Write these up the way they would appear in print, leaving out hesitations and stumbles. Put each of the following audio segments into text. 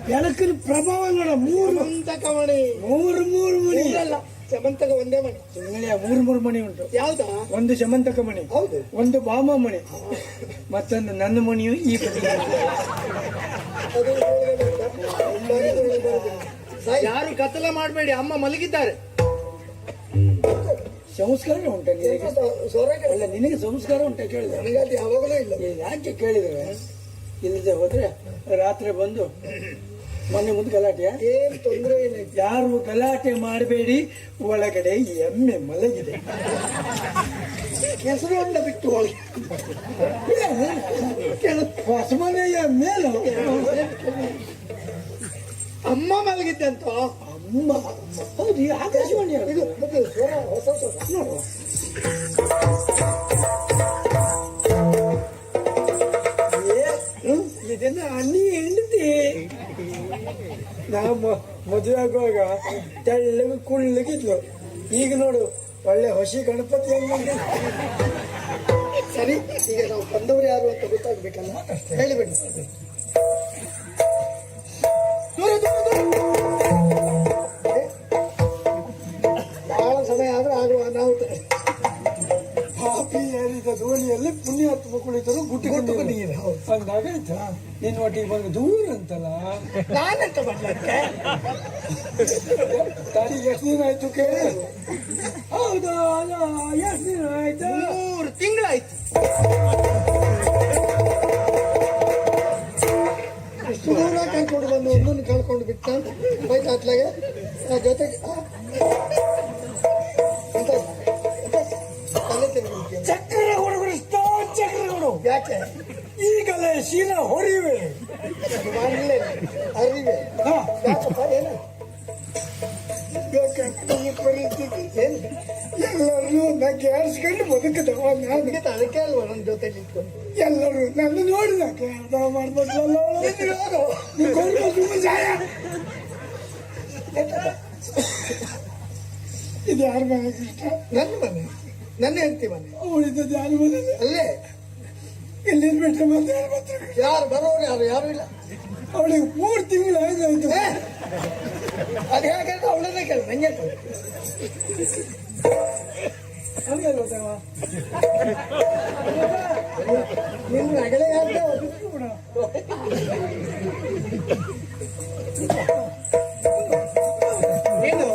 ಬೆಳಕಿನ ಪ್ರಭಾವ ನೋಡ. ಸಮಂತಕ ಮಣಿ. ಮೂರು ಮಣಿ ಅಲ್ಲ, ಸಮಂತಕ ಒಂದೇ ಮಣಿ. ಮೂರು ಮಣಿ ಉಂಟು. ಯಾವ್ದಾ? ಒಂದು ಸಮಂತಕ ಮಣಿ, ಹೌದು. ಒಂದು ಬಾಮ ಮಣಿ, ಮತ್ತೊಂದು ನನ್ನ ಮಣಿಯು ಈ ಬದಿ. ಯಾರು ಕತ್ತಲ ಮಾಡಬೇಡಿ, ಅಮ್ಮ ಮಲಗಿದ್ದಾರೆ. ಸಂಸ್ಕಾರ ಉಂಟ ನಿನಗೆ? ಅಲ್ಲ, ನಿನಗೆ ಸಂಸ್ಕಾರ ಉಂಟ ಕೇಳಿದ್ರೆ? ನನಗೆ ಅದು ಯಾವಾಗಲೂ ಇಲ್ಲ. ಯಾಕೆ ಕೇಳಿದ್ರೆ, ಇಲ್ಲದೆ ಹೋದ್ರೆ ರಾತ್ರಿ ಬಂದು ಮನೆ ಮುಂದೆ ಗಲಾಟೆ. ಏನ್ ತೊಂದರೆ ಇಲ್ಲ. ಯಾರು ಗಲಾಟೆ ಮಾಡಬೇಡಿ, ಒಳಗಡೆ ಎಮ್ಮೆ ಮಲಗಿದೆ. ಕೆಸರು ಹೊಂಡ ಬಿಟ್ಟು ಹೋಗಿ ಹೊಸಮನೆಯ ಮೇಲು ಅಮ್ಮ ಮಲಗಿದ್ದೆ ಅಂತ. ಅಮ್ಮ? ಹೌದು, ಈ ಆಕಾಶವಾಣಿ ಇದು ಸ್ವರ, ಹೊಸ ಸ್ವರ ನೋಡುವ. ಇದನ್ನ ಅನ್ನಿ ಹೆಂಡತಿ. ನಾವು ಮದುವೆ ಆಗುವಾಗ ತೆಳ್ಳಗೆ ಕುಳ್ಳಗಿದ್ಲು. ಈಗ ನೋಡು, ಒಳ್ಳೆ ಹೊಸಿ ಗಣಪತಿ ಹಂಗ. ಸರಿ, ಈಗ ನಾವು ಬಂದವರು ಯಾರು ಅಂತ ಗೊತ್ತಾಗ್ಬೇಕಲ್ಲ, ಹೇಳಿಬಿಡಿ. ಬಹಳ ಸಮಯ ಆದ್ರೆ ಆಗುವ ಅನಾಹುತ. ಪಾಪಿ ಏರಿದ ದೋಣಿಯಲ್ಲಿ ಪುಣ್ಯಾತ್ಮ ಕುಳಿತರು ಗುಟ್ಟಿಕೊಂಡು ಅಂದಾಗ ಆಯ್ತಾ. ನಿನ್ನ ಒಟ್ಟಿಗೆ ಬಂದು ದೂರ ಅಂತಲ್ಲ. ನಾನಂತ ಬರ್ಲಕ್ಕೆ ತಾರೀಖ್ ಎಷ್ಟು ದಿನ ಆಯ್ತು ಕೇಳಿ? ಹೌದಾ, ಎಷ್ಟು ದಿನ ಆಯ್ತು? 3 ತಿಂಗಳಾಯ್ತು. ಎಷ್ಟು ದೂರ ಕರ್ಕೊಂಡು ಬಂದು ಒಂದೊಂದು ಕಳ್ಕೊಂಡು ಬಿಟ್ಟ ಹೋಯ್ತು ಅತ್ಲಾಗೆ ಜೊತೆಗೆ. ಚಕ್ರ ಹುಡುಗರು, ಚಕ್ರಗಳು ಯಾಕೆ ಈಗಲೇ ಶೀಲ ಹೊರಿವೆ, ಅರಿವೆ. ಯಾಕಪ್ಪ, ಏನ ಈ ಪರಿಸ್ಥಿತಿ? ಏನು ಎಲ್ಲರೂ ನಗ್ಗೆ ಆರಿಸ್ಕೊಂಡು ಬದುಕಿದವ ನಾನು. ಅದಕ್ಕೆ ಅಲ್ವಾ ನನ್ನ ಜೊತೆ ನಿಂತ್ಕೊಂಡು ಎಲ್ಲರೂ ನನ್ನ ನೋಡಿದಾಕೆ ಅರ್ಥ ಮಾಡ್ಬೇಕಲ್ಲ. ಇದು ಯಾರ ಮನೆ ಕೃಷ್ಣ? ನನ್ನ ಮನೆ, ನನ್ನ ಹೆಂಡತಿ ಮನೆ. ಅವಳಿದ್ದದ್ದು ಯಾರ ಮನೆ? ಅಲ್ಲೇ. ಎಲ್ಲಿಂದ ಬಿಟ್ಟರೆ ಮತ್ತೆ ಯಾರು ಬರ್ತಾರೆ? ಯಾರು ಬರೋರು ಯಾರು ಇಲ್ಲ. ಅವಳಿಗೆ 3 ತಿಂಗಳು ಆಯ್ತು. ಅದು ಹೇಗೆ ಅವಳನ್ನೇ ಕೇಳಿ, ನಂಗೆ ಹಂಗೆ ಗೊತ್ತವ. ನಿನ್ನ ಅಗಲೇ ಯಾಕೆ ಏನು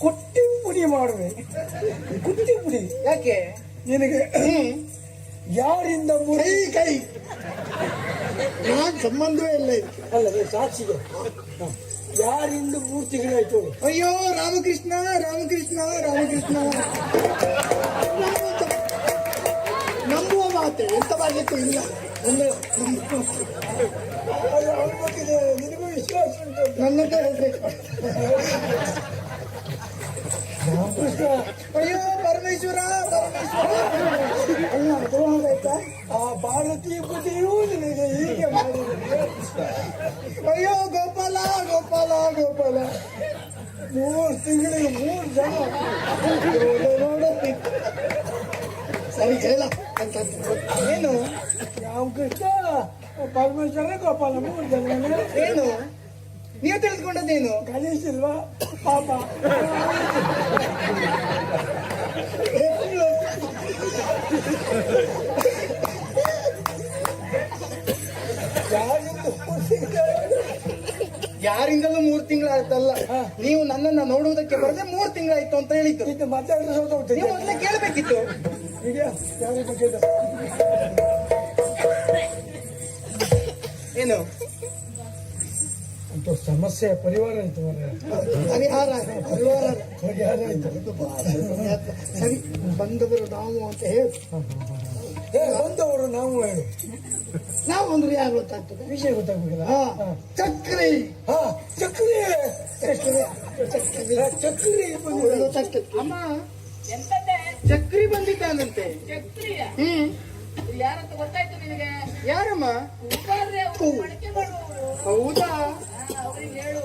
ಕುಟ್ಟಿ ಪುಡಿ ಮಾಡುವೆ. ಕುಟ್ಟಿ ಪುಡಿ ಯಾಕೆ ನಿನಗೆ? ಯಾರಿಂದ ಕೈ ನಾನು ಸಂಬಂಧವೇ ಇಲ್ಲ ಇದಕ್ಕೆ. ಅಲ್ಲ, ಸಾಕ್ಷಿಗೆ ಯಾರಿಂದ 3 ತಿಂಗಳಾಯ್ತು? ಅಯ್ಯೋ ರಾಮಕೃಷ್ಣ ರಾಮಕೃಷ್ಣ ರಾಮಕೃಷ್ಣ. ನಂಬುವ ಮಾತೆ ಎಂತ ಮಾಡ್ಲಿಕ್ಕೂ ಇಲ್ಲ. ಅವ್ರ ಬಗ್ಗೆ ನಿನಗೂ ವಿಶ್ವಾಸ ಉಂಟು? ನನ್ನದೇ ಹೇಳ್ಬೇಕು. ರಾಮಕೃಷ್ಣ, ಅಯ್ಯೋ ಪರಮೇಶ್ವರ ಆಯ್ತಾ? ಆ ಭಾರತೀಯ ಬುದ್ಧಿಯೂ ನಿನಗೆ ಹೀಗೆ ಮಾಡಿದ್ರೆ. ಅಯ್ಯೋ ಗೋಪಾಲ ಗೋಪಾಲ ಗೋಪಾಲ. 3 ತಿಂಗಳಿಗೆ 3 ಜನ ನೋಡ. ಸರಿ ಹೇಳ ಅಂತ ಏನು? ರಾಮಕೃಷ್ಣ, ಪರಮೇಶ್ವರ, ಗೋಪಾಲ 3 ಜನ. ಏನು ನೀವು ತಿಳಿದುಕೊಂಡದ್ದೇನು? ಗಣೇಶ್ ಇಲ್ವಾ ಪಾಪ? ಯಾರಿಂದಲೂ 3 ತಿಂಗಳಾಯ್ತಲ್ಲ. ನೀವು ನನ್ನನ್ನ ನೋಡುವುದಕ್ಕೆ ಬರದೆ 3 ತಿಂಗಳಾಯ್ತು ಅಂತ ಹೇಳಿದ್ದು. ಇದು ಮಾತಾಡಿದ್ರೆ ಸೋತ ನೀವು ಮೊದಲೇ ಕೇಳಬೇಕಿತ್ತು. ಈಗ ಯಾರು ಕೇಳಿದ? ಏನು ಅಂತ ಸಮಸ್ಯೆ ಪರಿವಾರ ಆಯ್ತು. ಪರಿಹಾರ ಪರಿಹಾರ ಆಯ್ತು. ಸರಿ, ಬಂದವರು ನಾವು ಅಂತ ಹೇಳಿ. ಬಂದವರು ನಾವು ಹೇಳು. ನಾವು ಅಂದ್ರೆ ಯಾರು ಗೊತ್ತಾಗ್ತದೆ? ವಿಷಯ ಗೊತ್ತಾಗ್ಬೇಕಲ್ಲ. ಚಕ್ರಿ. ಚಕ್ರಿ ಚಕ್ರಿ ಅಮ್ಮ, ಚಕ್ರಿ ಬಂದಿದ್ದಾನಂತೆ. ಯಾರಂತ ಗೊತ್ತಾಯ್ತು ನಿನಗೆ? ಯಾರಮ್ಮ? ಹೌದಾ? ಅವ್ರಿಗೆ ಹೇಳು,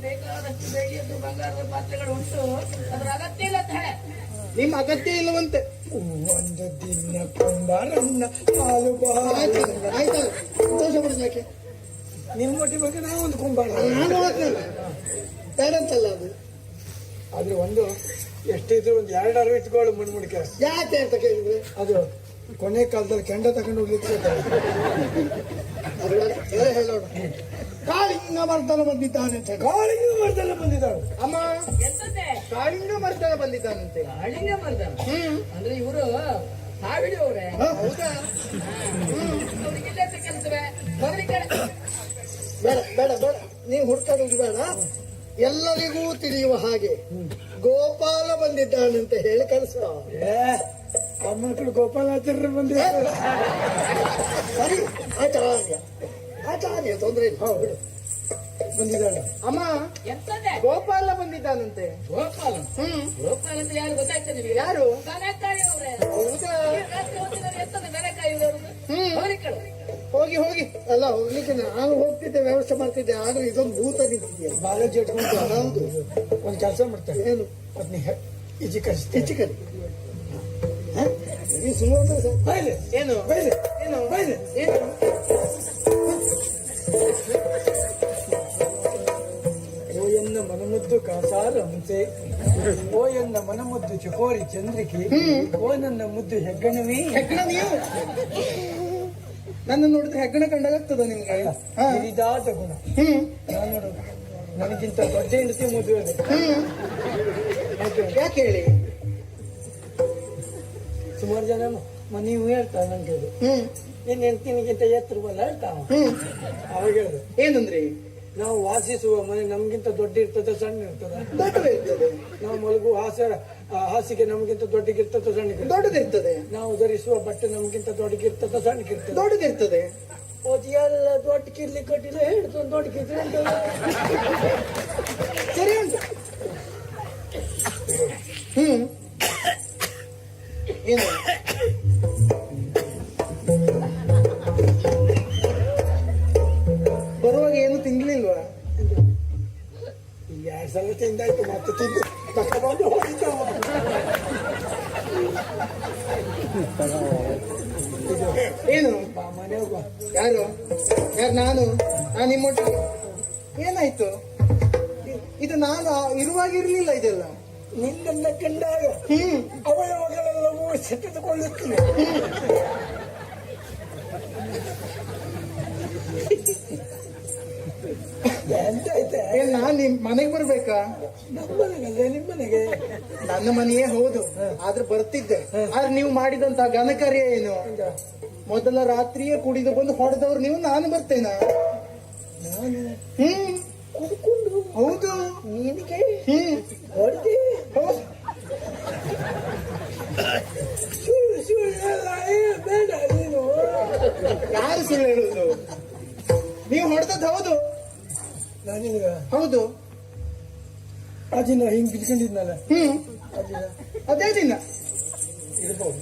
ಬೇಕಾದಷ್ಟು ಬೆಳ್ಳಿಯದ್ದು ಬಂಗಾರದ ಪಾತ್ರೆಗಳು ಉಂಟು, ಅದ್ರ ಅಗತ್ಯ ಇಲ್ಲ ಅಂತ ಹೇಳ. ನಿಮ್ಮ ಅಗತ್ಯ ಇಲ್ಲವಂತೆ. ಒಂದು ದಿನ ಕೊಂಬರನ್ನ ಹಾಲು ಆಯ್ತಲ್ಲ, ಸಂತೋಷ ಪಡಿಸಕ್ಕೆ ನಿಮ್ಮ ಒಟ್ಟಿಗೆ ಬಗ್ಗೆ ನಾವು ಒಂದು ಕುಂಬಾರ. ನಾನು ಹೋದ್ನಲ್ಲ ಬೇಡಂತಲ್ಲ ಅದು. ಆದ್ರೆ ಒಂದು ಎಷ್ಟಿದ್ರು ಒಂದು 2 ಇಟ್ಕೊಳ್ಳು ಮುನ್ಮುಡಿಕೆ. ಯಾಕೆ ಅಂತ ಕೇಳಿದ್ರೆ ಅದು ಕೊನೆ ಕಾಲದಲ್ಲಿ ಕೆಂಡ ತಗೊಂಡು ಹೋಗ್ಲಿಕ್ಕೆ ಹೇಳೋಣ. ಕಾಳಿಂಗ ಮರ್ದನ ಬಂದಿದ್ದಾನಂತೆ. ಕಾಳಿಂಗ ಮರ್ದನ ಬಂದಿದ್ದಾಳೆ. ಅಮ್ಮ ಎಂತದ್ದೆ ಕಾಳಿಂಗ ಮರ್ದನ ಬಂದಿದ್ದಾನಂತೆ. ಕಾಳಿಂಗ ಮರ್ದನ ಅಂದ್ರೆ ಇವರು ಹಾವಿಡಿ ಅವ್ರೆ. ಹೌದಾ? ಅವ್ರಿಗಿಲ್ಲ ಕೆಲಸವೇ ಬದಲಿ ಕಡೆ. ಬೇಡ ಬೇಡ ಬೇಡ, ನೀವು ಹುಡ್ಕಾಡುದು ಬೇಡ. ಎಲ್ಲರಿಗೂ ತಿಳಿಯುವ ಹಾಗೆ ಗೋಪಾಲ ಬಂದಿದ್ದಾನಂತೆ ಹೇಳಿ ಕಳಿಸುವ. ಮಕ್ಕಳು ಗೋಪಾಲಾಚಾರ್ಯ ಬಂದಿದ್ದಾರೆ. ಸರಿ, ಆಚಾರ್ಯ ಆಚಾರ್ಯ ತೊಂದ್ರೆ ಇಲ್ಲ. ಹೌದು ಬಂದಿದ್ದಾಳೆ. ಅಮ್ಮ ಎಂತದ್ದೆ ಗೋಪಾಲ ಬಂದಿದ್ದಾನಂತೆ. ಗೋಪಾಲ ಗೋಪಾಲ ಅಂತ ಯಾರು ಗೊತ್ತಾಗ್ತದೆ ನಿಮಗೆ? ಯಾರು? ದನಕಾಯಿ ಅವ್ರೆ. ಹೌದಾ? ರಾತ್ರಿ ಹೊತ್ತಿನಲ್ಲಿ ಎಂತದ್ದು ದನಕಾಯಿ ಬದಲಿ ಕಡೆ. ಹೋಗಿ ಹೋಗಿ ಅಲ್ಲ, ಹೋಗ್ಲಿಕ್ಕೆ ನಾನು ಹೋಗ್ತಿದ್ದೆ, ವ್ಯವಸ್ಥೆ ಮಾಡ್ತಿದ್ದೆ. ಆದ್ರೆ ಇದೊಂದು ಭೂತ ನಿಂತಿದೆಯಲ್ಲ. ಬಾಲಾಜಿ ಇಟ್ಕೊಂಡು ಹೌದು. ಒಂದು ಕೆಲಸ ಮಾಡ್ತಾರೆ. ಏನು? ಅದನ್ನ ಈಚೆ ಕಳಿಸ್ತಾರೆ. ಹೆಚ್ಚಿಕರಿ ಸುಳ್ಳು ಬೈಲೆ ಏನು ಬೈಲೆ ಏನು ಬೈಲೆ ಏನು? ಓ ಎನ್ನ ಮನಮುದ್ದು ಕಾಸಾರ ಹಂಸೆ, ಓ ಎನ್ನ ಮನಮುದ್ದು ಚಕೋರಿ ಚಂದ್ರಿಕೆ, ಓ ನನ್ನ ಮುದ್ದು ಹೆಗ್ಗಣವೇ. ಹೆಗ್ಗಣ ನೀವು ನನ್ನ ನೋಡಿದ್ರೆ ಹೆಗ್ಗಣ ಕಂಡಾಗ್ತದ ನಿಮ್ಗೆ? ಹಿರಿದಾದ ಗುಣ. ನಾನು ನೋಡೋದು ನನಗಿಂತ ದೊಡ್ಡ ಹೆಂಡತಿ ಮದುವೆ. ಯಾಕೆ ಹೇಳಿ? ಸುಮಾರು ಜನ ನೀವು ಹೇಳ್ತಾರೆ ನಂಗೆ ಅದು ನಿನ್ನ ಹೆಂಡತಿನಿಗಿಂತ ಎತ್ತರವಲ್ಲ ಹೇಳ್ತಾವ. ಅವಾಗ ಹೇಳುದು ಏನಂದ್ರಿ? ನಾವು ವಾಸಿಸುವ ಮನೆ ನಮ್ಗಿಂತ ದೊಡ್ಡ ಇರ್ತದೆ ಸಣ್ಣ ಇರ್ತದ. ದೊಡ್ಡದಿರ್ತದೆ. ನಾವು ಮಲಗುವ ಹಾಸಿಗೆ ನಮ್ಗಿಂತ ದೊಡ್ಡಗಿರ್ತದೆ ಸಣ್ಣಗಿರ್ತದೆ. ದೊಡ್ಡದಿರ್ತದೆ. ನಾವು ಧರಿಸುವ ಬಟ್ಟೆ ನಮ್ಗಿಂತ ದೊಡ್ಡಗಿರ್ತದೆ ಸಣ್ಣಗಿರ್ತದೆ. ದೊಡ್ಡದಿರ್ತದೆ. ಎಲ್ಲ ದೊಡ್ಡ ಕಿರ್ಲಿ ಕಟ್ಟಿಲ್ಲ ಹೇಳ್ತು ದೊಡ್ಡ ಕಿರ್ಲಿ ಸರಿ ಉಂಟು. ಏನು ಬರುವಾಗ ಏನು ತಿನ್ಲಿಲ್ವಾ? 2 ಸಲ ತಿಂದಾಯ್ತು, ಮತ್ತೆ ತಿಂದು ತಗೊಂಡು ಹೋಗಿದ್ದಾವ. ಏನು ಮನೆ ಹೋಗುವ. ಯಾರು ಯಾರು? ನಾನು ನಿಮ್ಮೊಟ್ಟಿಗೆ ಏನಾಯ್ತು? ಇದು ನಾನು ಇರುವಾಗ ಇರ್ಲಿಲ್ಲ ಇದೆಲ್ಲ. ನಿನ್ನನ್ನ ಕಂಡಾಗ ಅವಯವಗಳೆಲ್ಲವೂ ಸೆಟೆದುಕೊಳ್ಳುತ್ತಿವೆ. ಎಂತಾಯ್ತೆ? ನಾನ್ ನಿಮ್ ಮನೆಗೆ ಬರ್ಬೇಕಾ? ನಮ್ಮ ಮನೆಗಲ್ಲ ನಿಮ್ಮನೆಗೆ. ನನ್ನ ಮನೆಯೇ ಹೌದು, ಆದ್ರೆ ಬರ್ತಿದ್ದೆ. ಆದ್ರೆ ನೀವು ಮಾಡಿದಂತ ಘನಕಾರ್ಯ ಏನು? ಮೊದಲ ರಾತ್ರಿಯೇ ಕುಡಿದು ಬಂದು ಹೊಡೆದವ್ರು ನೀವು. ನಾನು ಬರ್ತೇನಾ? ನಾನು ಕುಡ್ಕೊಂಡು. ಹೌದು. ನಿನಗೆ ಹೊಡೆದೆ. ಬೇಡ ನೀನು. ಯಾರು ಸುಳ್ಳು ಹೇಳುದು? ನೀವು ಹೊಡೆದದ್ದು ಹೌದು. ನಾನಿಗ ಹೌದು. ಆ ದಿನ ಹಿಂಗ್ ಬಿದ್ಕೊಂಡಿದ್ನಲ್ಲ, ಅದೇ ದಿನ ಇರ್ಬೋದು.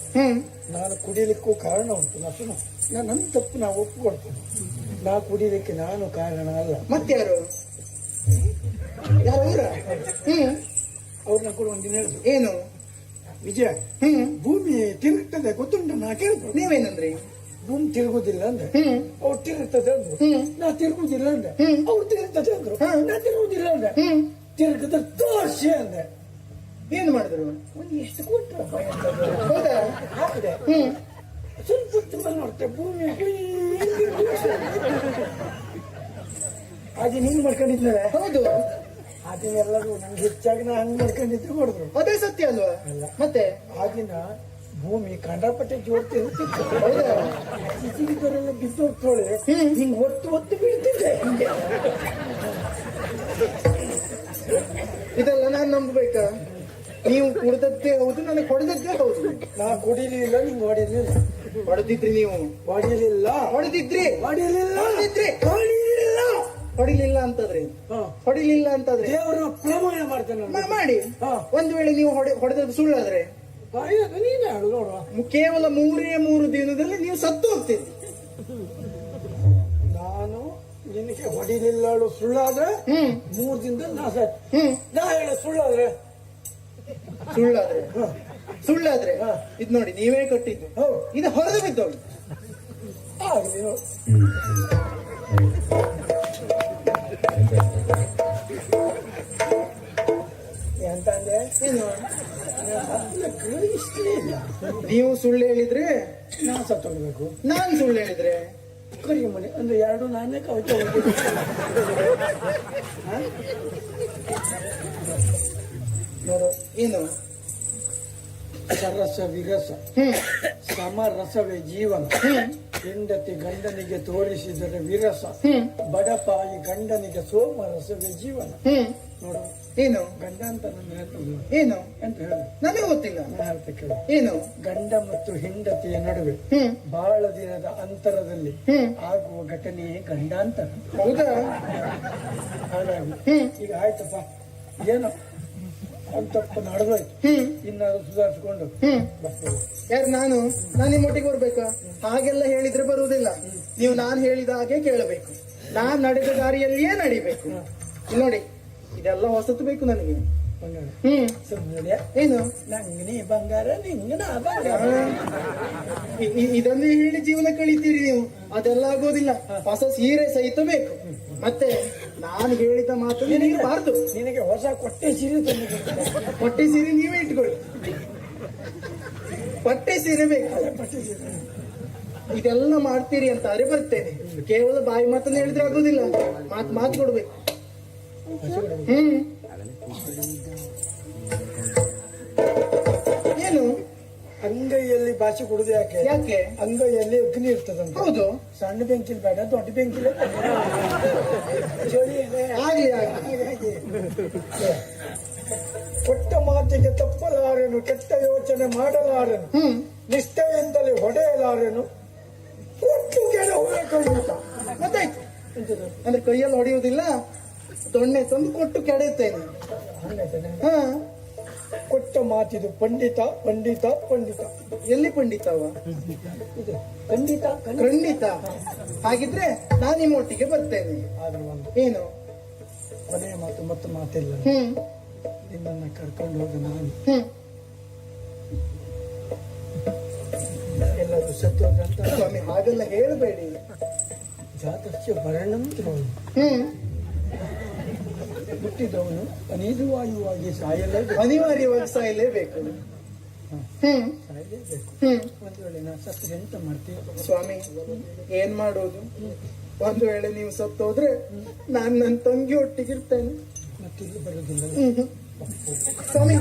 ನಾನು ಕುಡಿಲಿಕ್ಕೂ ಕಾರಣ ಉಂಟು. ನನ್ನ ತಪ್ಪು ನಾವು ಒಪ್ಪಿಕೊಡ್ತೇನೆ. ನಾ ಕುಡಿಲಿಕ್ಕೆ ನಾನು ಕಾರಣ ಅಲ್ಲ. ಮತ್ತಾರು? ಯಾರು? ಅವ್ರನ್ನ ಕೂಡ ಒಂದಿನ ಹೇಳಿದ್ರು. ಏನು? ವಿಜಯ, ಭೂಮಿ ತಿರುಗ್ತದೆ ಗೊತ್ತುಂಟು. ನಾ ಕೇಳ್ಬೋದು. ನೀವೇನಂದ್ರಿ? ಭೂಮಿ ತಿರುಗುದಿಲ್ಲ ಅಂದ್ರೆ ಅವ್ರು ತಿರುಗ್ತದೆ ಅಂದ್ರು. ನಾ ತಿರುಗುದಿಲ್ಲ ಅಂದ್ರೆ ಅವ್ರು ತಿರುಗ್ತದೆ ಅಂದ್ರು. ನಾ ತಿರುಗುದಿಲ್ಲ ಅಂದ್ರೆ ತಿರುಗದ ತೋರ್ಸಿ ಅಂದೆ. ಏನು ಮಾಡಿದ್ರು? ಒಂದು ಎಷ್ಟು ಕೊಟ್ಟರು ಹೌದಾ? ಹಾಕಿದೆ. ಸ್ವಲ್ಪ ಹೊತ್ತು ನೋಡ್ತೆ ಭೂಮಿ ಅದೇ ಹಿಂಗ್ ಮಾಡ್ಕೊಂಡಿದ್ನಲ್ಲ. ಹೌದು. ಅದನ್ನೆಲ್ಲರೂ ನಂಗೆ ಹೆಚ್ಚಾಗಿ ನಾ ಹಂಗ್ ಮಾಡ್ಕೊಂಡಿದ್ದು ಹೊಡೆದ್ರು. ಅದೇ ಸತ್ಯ ಅಲ್ವಾ? ಮತ್ತೆ ಆ ದಿನ ಭೂಮಿ ಕಂಡಪಟ್ಟೆ ಜೋರ್ ತಿರುಗ್ತಿತ್ತು. ಹೌದಾ? ಇದರೆಲ್ಲ ಬಿದ್ದು ಹೋಗ್ತೋಳೆ ಹಿಂಗ್ ಒತ್ತು ಬೀಳ್ತಿದ್ದೆ. ಇದೆಲ್ಲ ನಾನು ನಂಬಬೇಕಾ? ನೀವು ಕುಡ್ದದ್ದೇ ಹೌದು, ನನಗೆ ಹೊಡೆದದ್ದೇ ಹೌದು. ನಾ ಕುಡಿಲಿಲ್ಲ, ನಿಂಗೆ ಹೊಡಿಲಿಲ್ಲ. ಹೊಡೆದಿದ್ರಿ ನೀವು? ಹೊಡಿಲಿಲ್ಲ. ಹೊಡೆದಿದ್ರಿ? ಹೊಡಿಲಿಲ್ಲ. ಹೊಡೆದಿದ್ರಿ? ಹೊಡಿಲಿಲ್ಲ. ಹೊಡಿಲಿಲ್ಲ ಅಂತಂದ್ರೆ? ಹೊಡಿಲಿಲ್ಲ ಅಂತಂದ್ರೆ ದೇವರ ಪ್ರಮಾಣ ಮಾಡ್ತೇನೆ ಮಾಡಿ. ಒಂದು ವೇಳೆ ನೀವು ಹೊಡೆದದ್ದು ಸುಳ್ಳಾದ್ರೆ ನೀನು ಹೇಳು ನೋಡುವ. ಕೇವಲ 3 ದಿನದಲ್ಲಿ ನೀವು ಸತ್ತು ಹೋಗ್ತೀರಿ. ನಾನು ನಿನಗೆ ಹೊಡಿಲಿಲ್ಲ ಹೇಳು ಸುಳ್ಳಾದ್ರೆ 3 ದಿನದಲ್ಲಿ ನಾ ಸತ್ತು. ನಾ ಹೇಳ ಸುಳ್ಳಾದ್ರೆ ಸುಳ್ಳಾದ್ರೆ ಇದು ನೋಡಿ, ನೀವೇ ಕಟ್ಟಿದ್ದು. ಇದು ಹೊರದು ಬಿದ್ದೋಳು. ಆಗಲಿ. ಇಷ್ಟೇ ಇಲ್ಲ. ನೀವು ಸುಳ್ಳು ಹೇಳಿದ್ರೆ ನಾ ಸತ್ತೋಗ್ಬೇಕು. ನಾನ್ ಸುಳ್ಳು ಹೇಳಿದ್ರೆ ಕರಿ ಮನೆ ಅಂದ್ರೆ ಎರಡು ನಾನೇ ಕವಿತೆ ನೋಡು ಏನು ಸರಸ ವಿರಸ ಸಮರಸವೇ ಜೀವನ. ಹೆಂಡತಿ ಗಂಡನಿಗೆ ತೋರಿಸಿದರೆ ವಿರಸ, ಬಡಪಾಯಿ ಗಂಡನಿಗೆ ಸೋಮರಸವೇ ಜೀವನ. ನೋಡು ಏನು ಗಂಡ ಅಂತ ನನ್ನ ಹೇಳ್ತದೆ ಏನು ಅಂತ ಹೇಳು. ನನಗೆ ಗೊತ್ತಿಲ್ಲ. ನಾನು ಹೇಳ್ತಾ ಕೇಳು. ಏನು ಗಂಡ ಮತ್ತು ಹೆಂಡತಿಯ ನಡುವೆ ಬಹಳ ದಿನದ ಅಂತರದಲ್ಲಿ ಆಗುವ ಘಟನೆಯೇ ಗಂಡಾಂತರ. ಹೌದಾ? ಹಾಗಾಗಿ ಈಗ ಆಯ್ತಪ್ಪ, ಏನೋ ಅಂತಪ್ಪ ನಡೆದೋಯ್ತು, ಇನ್ನಾದ್ರು ಸುಧಾರಿಸಿಕೊಂಡು ಬರ್ತೇವೆ. ಯಾರು ನಾನು ನಿಮ್ಮೊಟ್ಟಿಗೆ ಬರ್ಬೇಕಾ? ಹಾಗೆಲ್ಲ ಹೇಳಿದ್ರೆ ಬರುವುದಿಲ್ಲ. ನೀವು ನಾನು ಹೇಳಿದ ಹಾಗೆ ಕೇಳಬೇಕು. ನಾನ್ ನಡೆದ ದಾರಿಯಲ್ಲಿಯೇ ನಡಿಬೇಕು. ಇಲ್ಲಿ ನೋಡಿ, ಇದೆಲ್ಲ ಹೊಸತು ಬೇಕು ನನಗೆ. ಸುಮ್ಮನೆ ಏನು ನಂಗೆ ನೀ ಬಂಗಾರ, ನಿಂಗೆ ನಾ ಬಂಗಾರ. ಇದನ್ನು ಹೇಳಿ ಜೀವನ ಕಳೀತೀರಿ ನೀವು. ಅದೆಲ್ಲ ಆಗೋದಿಲ್ಲ. ಹೊಸ ಸೀರೆ ಸಹಿತ ಬೇಕು. ಮತ್ತೆ ನಾನು ಹೇಳಿದ ಮಾತು ನಿನಗಿರಬಾರ್ದು. ನಿನಗೆ ಹೊಸ ಕೊಟ್ಟೆ ಸೀರೆ ತಂದು ಹೊಟ್ಟೆ ಸೀರೆ ನೀವೇ ಇಟ್ಕೊಳ್ಳಿ. ಪಟ್ಟೆ ಸೀರೆ ಬೇಕು. ಪಟ್ಟೆ ಸೀರೆ ಇದೆಲ್ಲ ಮಾಡ್ತೀರಿ ಅಂತಾರೆ ಬರ್ತೇನೆ. ಕೇವಲ ಬಾಯಿ ಮಾತನ್ನು ಹೇಳಿದ್ರೆ ಆಗೋದಿಲ್ಲ. ಮಾತು ಕೊಡ್ಬೇಕು. ಏನು ಅಂಗೈಯಲ್ಲಿ ಭಾಷೆ ಕೊಡುದು ಯಾಕೆ? ಯಾಕೆ? ಅಂಗೈಯಲ್ಲಿ ಅಗ್ನಿ ಇರ್ತದಂತ. ಹೌದು. ಸಣ್ಣ ಬೆಂಕಿಲ್ ಬೇಡ, ದೊಡ್ಡ ಬೆಂಕಿಲ್ ಆಗ್ಲಿ. ಕೊಟ್ಟ ಮಾತಿಗೆ ತಪ್ಪಲಾರೆನು, ಕೆಟ್ಟ ಯೋಚನೆ ಮಾಡಲಾರೆನು, ನಿಷ್ಠೆಯಿಂದಲೇ ಹೊಡೆಯಲಾರೆನು, ಕೊಟ್ಟು ಕೆಳ ಹೊರಕೊಂಡು. ಗೊತ್ತಾಯ್ತು. ಅಂದ್ರೆ ಕೈಯಲ್ಲಿ ಹೊಡೆಯುವುದಿಲ್ಲ, ದೊಣ್ಣೆ ತಂದು ಕೊಟ್ಟು ಕೆಡುತ್ತೇನೆ. ಹಾ, ಕೊಟ್ಟ ಮಾತಿದು ಪಂಡಿತ ಪಂಡಿತ ಪಂಡಿತ. ಎಲ್ಲಿ ಪಂಡಿತವ? ಇದು ಖಂಡಿತ ಖಂಡಿತ. ಹಾಗಿದ್ರೆ ನಾನು ನಿಮ್ಮೊಟ್ಟಿಗೆ ಬರ್ತೇನೆ. ಆದ್ರೆ ಒಂದು ಏನು ಕೊನೆಯ ಮಾತು ಮತ್ತು ಮಾತಿಲ್ಲ. ನಿಮ್ಮನ್ನ ಕರ್ಕೊಂಡು ಹೋದ ನಾನು ಎಲ್ಲರೂ ಸತ್ತೋದಂತ. ಸ್ವಾಮಿ ಹಾಗೆಲ್ಲ ಹೇಳಬೇಡಿ. ಜಾತಸ್ಯ ವರ್ಣಂ ದ್ರೋಣಿ. ಹುಟ್ಟಿದವನು ಅನಿವಾರ್ಯವಾಗಿ ಸಾಯಲೇಬೇಕು. ಅನಿವಾರ್ಯವಾಗಿ ಸಾಯಲೇಬೇಕು. ಸಾಯಲೇಬೇಕು. ಒಂದು ವೇಳೆ ನಾ ಸತ್ತು ಎಂತ ಮಾಡ್ತೀವಿ? ಸ್ವಾಮಿ ಏನ್ ಮಾಡೋದು? ಒಂದು ವೇಳೆ ನೀವು ಸತ್ತೋದ್ರೆ ನಾನು ನನ್ನ ತಂಗಿ ಒಟ್ಟಿಗಿರ್ತೇನೆ. ಮತ್ತಿಲ್ಲಿ ಬರುವುದಿಲ್ಲ. ಸ್ವಾಮಿ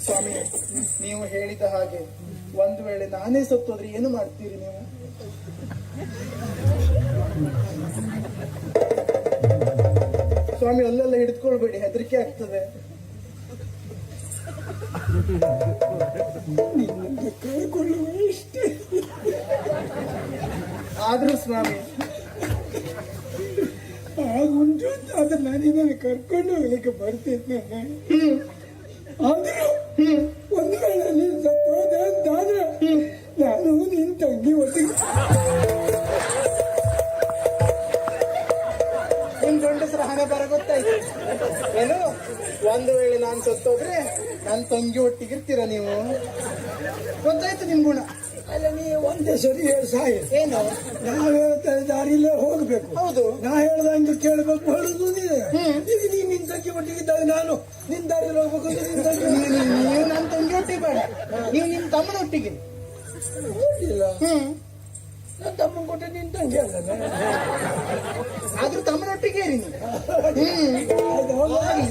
ಸ್ವಾಮಿ ನೀವು ಹೇಳಿದ ಹಾಗೆ ಒಂದು ವೇಳೆ ನಾನೇ ಸತ್ತೋದ್ರೆ ಏನು ಮಾಡ್ತೀರಿ ನೀವು? ಸ್ವಾಮಿ ಅಲ್ಲೆಲ್ಲ ಹಿಡಿದುಕೊಳ್ಬೇಡಿ, ಹೆದರಿಕೆ ಆಗ್ತದೆ. ಆದ್ರೂ ಸ್ವಾಮಿ ಆಗುಂಟು ಆದ್ರೆ ನಾನಿದ್ದಾನೆ ಕರ್ಕೊಂಡು ಹೋಗ್ಲಿಕ್ಕೆ ಬರ್ತಿದ್ದೆ. ಆದ್ರೂ ಒಂದು ವೇಳೆ ನೀನ್ ಸತ್ತೋದೆ ಅಂತಾದ್ರೆ ನಾನು ನಿನ್ ತಂಗಿ ಒಟ್ಟಿಗೆ ನಿಮ್ ಗಂಡಸರ ಹಣೆ ಬರ ಗೊತ್ತಾಯ್ತು ಏನು? ಒಂದು ವೇಳೆ ನಾನು ಸತ್ತೋದ್ರೆ ನನ್ನ ತಂಗಿ ಒಟ್ಟಿಗಿರ್ತೀರ ನೀವು? ಗೊತ್ತಾಯ್ತು ನಿಮ್ ಗುಣ. ಅಲ್ಲ, ನೀ ಒಂದೇ ಸರಿ ಹೇಳಿ ಸಾಯಿ. ಏನು? ನಾವು ಹೇಳ್ತಾ ದಾರಿಲೇ ಹೋಗ್ಬೇಕು. ಹೌದು. ನಾ ಹೇಳ್ದಂಗೆ ಕೇಳ್ಬೇಕು ಹೇಳುದು ನೀನು. ಈಗ ನೀನ್ ನಿನ್ ತಂಗಿ ಒಟ್ಟಿಗಿದ್ದಾಗ ನಾನು ನಿನ್ ದಾರಿಲಿ ಹೋಗ್ಬೇಕು. ನಿನ್ ತಂಗಿ ನೀವು ನನ್ನ ತಂಗಿ ಒಟ್ಟಿಗೆ ಬೇಡ, ನೀವು ನಿಮ್ ತಮ್ಮನ ಒಟ್ಟಿಗೆ. ಇಲ್ಲ, ನನ್ನ ತಮ್ಮ ಕೊಟ್ಟೆ ನಿನ್ ತಂಗಿ ಅಲ್ಲ. ಆದ್ರೂ ತಮ್ಮನೊಟ್ಟಿಗೆ ಇರಿ ನೀವು. ಅದು ಆಗ್ಲಿ.